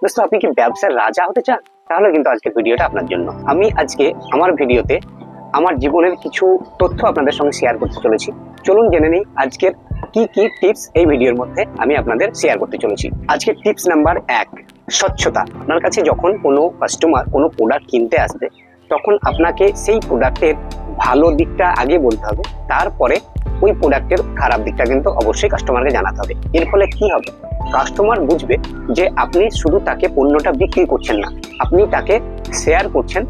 দোস্ত, আপনি কি ব্যবসার রাজা হতে চান? তাহলে কিন্তু আজকের ভিডিওটা আপনার জন্য। আমি আজকে আমার ভিডিওতে আমার জীবনের কিছু তথ্য আপনাদের সঙ্গে শেয়ার করতে চলেছি। চলুন জেনে নিই আজকের কি কি টিপস এই ভিডিওর মধ্যে আমি আপনাদের শেয়ার করতে চলেছি। আজকের টিপস নাম্বার 1, স্বচ্ছতা। আপনার কাছে যখন কোনো কাস্টমার কোনো প্রোডাক্ট কিনতে আসবে, তখন আপনাকে সেই প্রোডাক্টের ভালো দিকটা আগে বলতে হবে, তারপরে ওই প্রোডাক্টের খারাপ দিকটা কিন্তু অবশ্যই কাস্টমারকে জানাতে হবে। এর ফলে কি হবে, কাস্টমার বুঝবে যে আপনি শুধু তাকে পণ্যটা বিক্রি করছেন না, আপনি তাকে শেয়ার করছেন।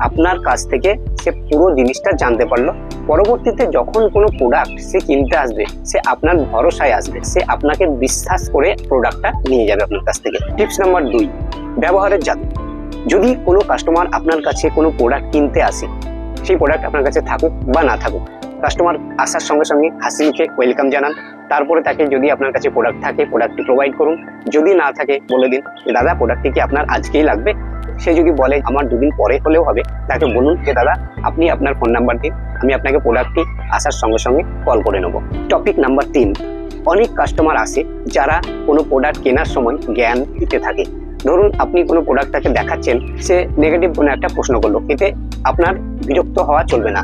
আপনার কাছ থেকে সে পুরো জিনিসটা জানতে পারলো। পরবর্তীতে যখন কোনো প্রোডাক্ট সে কিনতে আসবে, সে আপনার ভরসায় আসবে, সে আপনাকে বিশ্বাস করে প্রোডাক্টটা নিয়ে যাবে আপনার কাছ থেকে। টিপস নাম্বার 2, ব্যবহারের জাদু। যদি কোনো কাস্টমার আপনার কাছে কোনো প্রোডাক্ট কিনতে আসে, সেই প্রোডাক্ট আপনার কাছে থাকুক বা না থাকুক, কাস্টমার আসার সঙ্গে সঙ্গে হাসি মুখে ওয়েলকাম জানান। তারপরে তাকে যদি আপনার কাছে প্রোডাক্ট থাকে, প্রোডাক্টটি প্রোভাইড করুন। যদি না থাকে, বলে দিন যে দাদা প্রোডাক্টটি কি আপনার আজকেই লাগবে। সে যদি বলে আমার 2 দিন পরে হলেও হবে, তাকে বলুন যে দাদা আপনি আপনার ফোন নাম্বার দিন, আমি আপনাকে প্রোডাক্টটি আসার সঙ্গে সঙ্গে কল করে নেব। টপিক নাম্বার 3, অনেক কাস্টমার আসে যারা কোনো প্রোডাক্ট কেনার সময় জ্ঞান দিতে থাকে। ধরুন আপনি কোনো প্রোডাক্টটাকে দেখাচ্ছেন, সে নেগেটিভ কোনো একটা প্রশ্ন করলো, এতে আপনার বিরক্ত হওয়া চলবে না।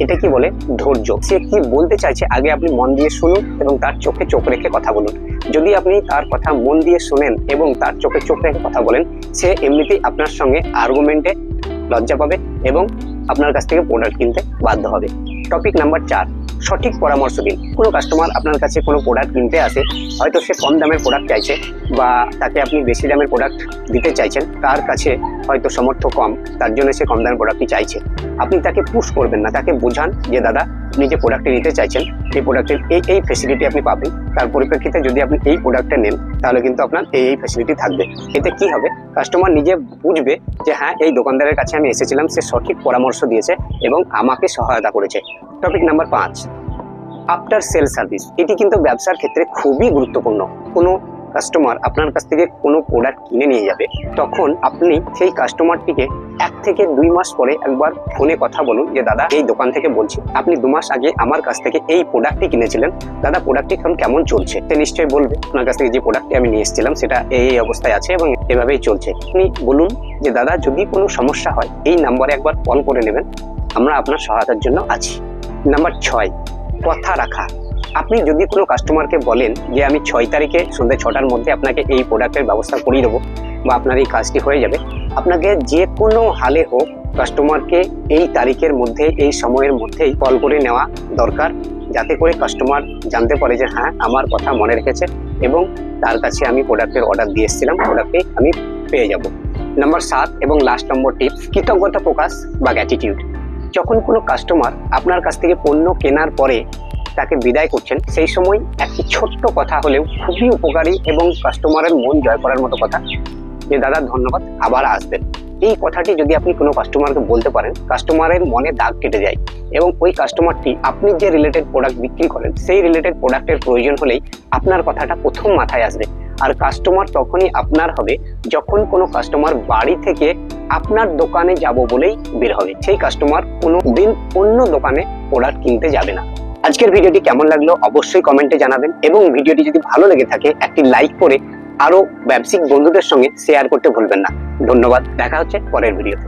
এটা কি বলে ধৈর্য। সে কি বলতে চাইছে আগে আপনি মন দিয়ে শুনুন এবং তার চোখে চোখ রেখে কথা বলুন। যদি আপনি তার কথা মন দিয়ে শোনেন এবং তার চোখে চোখ রেখে কথা বলেন, সে এমনিতেই আপনার সঙ্গে আর্গুমেন্টে লজ্জা পাবে এবং আপনার কাছ থেকে প্রোডাক্ট কিনতে বাধ্য হবে। টপিক নাম্বার 4, সঠিক পরামর্শ দিন। কোনো কাস্টমার আপনার কাছে কোনো প্রোডাক্ট কিনতে আসে, হয়তো সে কম দামের প্রোডাক্ট চাইছে বা তাকে আপনি বেশি দামের প্রোডাক্ট দিতে চাইছেন, তার কাছে হয়তো সামর্থ্য কম, তার জন্য সে কম দামের প্রোডাক্টটি চাইছে। আপনি তাকে পুশ করবেন না, তাকে বোঝান যে দাদা আপনি যে প্রোডাক্টটি নিতে চাইছেন, এই প্রোডাক্টের এই ফ্যাসিলিটি আপনি পাবেন। তার পরিপ্রেক্ষিতে যদি আপনি এই প্রোডাক্টটা নেন, তাহলে কিন্তু আপনার এই ফ্যাসিলিটি থাকবে। এতে কি হবে, কাস্টমার নিজে বুঝবে যে হ্যাঁ, এই দোকানদারের কাছে আমি এসেছিলাম, সে সঠিক পরামর্শ দিয়েছে এবং আমাকে সহায়তা করেছে। Topic number 5, after sale service. এটি কিন্তু ব্যবসার ক্ষেত্রে খুবই গুরুত্বপূর্ণ। কোনো কাস্টমার আপনার কাছ থেকে কোনো প্রোডাক্ট কিনে নিয়ে যাবে, তখন আপনি সেই কাস্টমারটিকে 1 থেকে 2 মাস পরে একবার ফোনে কথা বলুন যে দাদা এই দোকান থেকে বলছি, আপনি 2 মাস আগে আমার কাছ থেকে এই প্রোডাক্টটি কিনেছিলেন, দাদা প্রোডাক্টটি এখন কেমন চলছে। সে নিশ্চয়ই বলবে আপনার কাছ থেকে যে প্রোডাক্টটি আমি নিয়ে এসেছিলাম সেটা এই অবস্থায় আছে এবং এভাবেই চলছে। আপনি বলুন যে দাদা যদি কোনো সমস্যা হয় এই নাম্বারে একবার কল করে নেবেন, আমরা আপনার সহায়তার জন্য আছি। নাম্বার 6, কথা রাখা। আপনি যদি কোনো কাস্টমারকে বলেন যে আমি 6 তারিখে সন্ধ্যে 6টার মধ্যে আপনাকে এই প্রোডাক্টের ব্যবস্থা করিয়ে দেবো বা আপনার এই কাজটি হয়ে যাবে, আপনাকে যে কোনো হালে হোক কাস্টমারকে এই তারিখের মধ্যে, এই সময়ের মধ্যেই কল করে নেওয়া দরকার, যাতে করে কাস্টমার জানতে পারে যে হ্যাঁ আমার কথা মনে রেখেছে এবং তার কাছে আমি প্রোডাক্টের অর্ডার দিয়ে এসেছিলাম, প্রোডাক্টে আমি পেয়ে যাব। নাম্বার 7 এবং লাস্ট নম্বর টিপস, কৃতজ্ঞতা প্রকাশ বা গ্র্যাটিটিউড। যখন কোনো কাস্টমার আপনার কাছ থেকে পণ্য কেনার পরে তাকে বিদায় করছেন, সেই সময় একটি ছোট্ট কথা হলেও খুবই উপকারী এবং কাস্টমারের মন জয় করার মতো কথা, যে দাদা ধন্যবাদ, আবার আসবেন। এই কথাটি যদি আপনি কোনো কাস্টমারকে বলতে পারেন, কাস্টমারের মনে দাগ কেটে যায় এবং ওই কাস্টমারটি আপনি যে রিলেটেড প্রোডাক্ট বিক্রি করেন, সেই রিলেটেড প্রোডাক্টের প্রয়োজন হলেই আপনার কথাটা প্রথম মাথায় আসবে। আর কাস্টমার তখনই আপনার হবে যখন কোনো কাস্টমার বাড়ি থেকে আপনার দোকানে যাব বলেই বের হবে। সেই কাস্টমার কোনো দিন অন্য দোকানে প্রোডাক্ট কিনতে যাবে না। আজকের ভিডিওটি কেমন লাগলো অবশ্যই কমেন্টে জানাবেন এবং ভিডিওটি যদি ভালো লেগে থাকে একটি লাইক করে আরো ব্যবসায়িক বন্ধুদের সঙ্গে শেয়ার করতে ভুলবেন না। ধন্যবাদ, দেখা হচ্ছে পরের ভিডিওতে।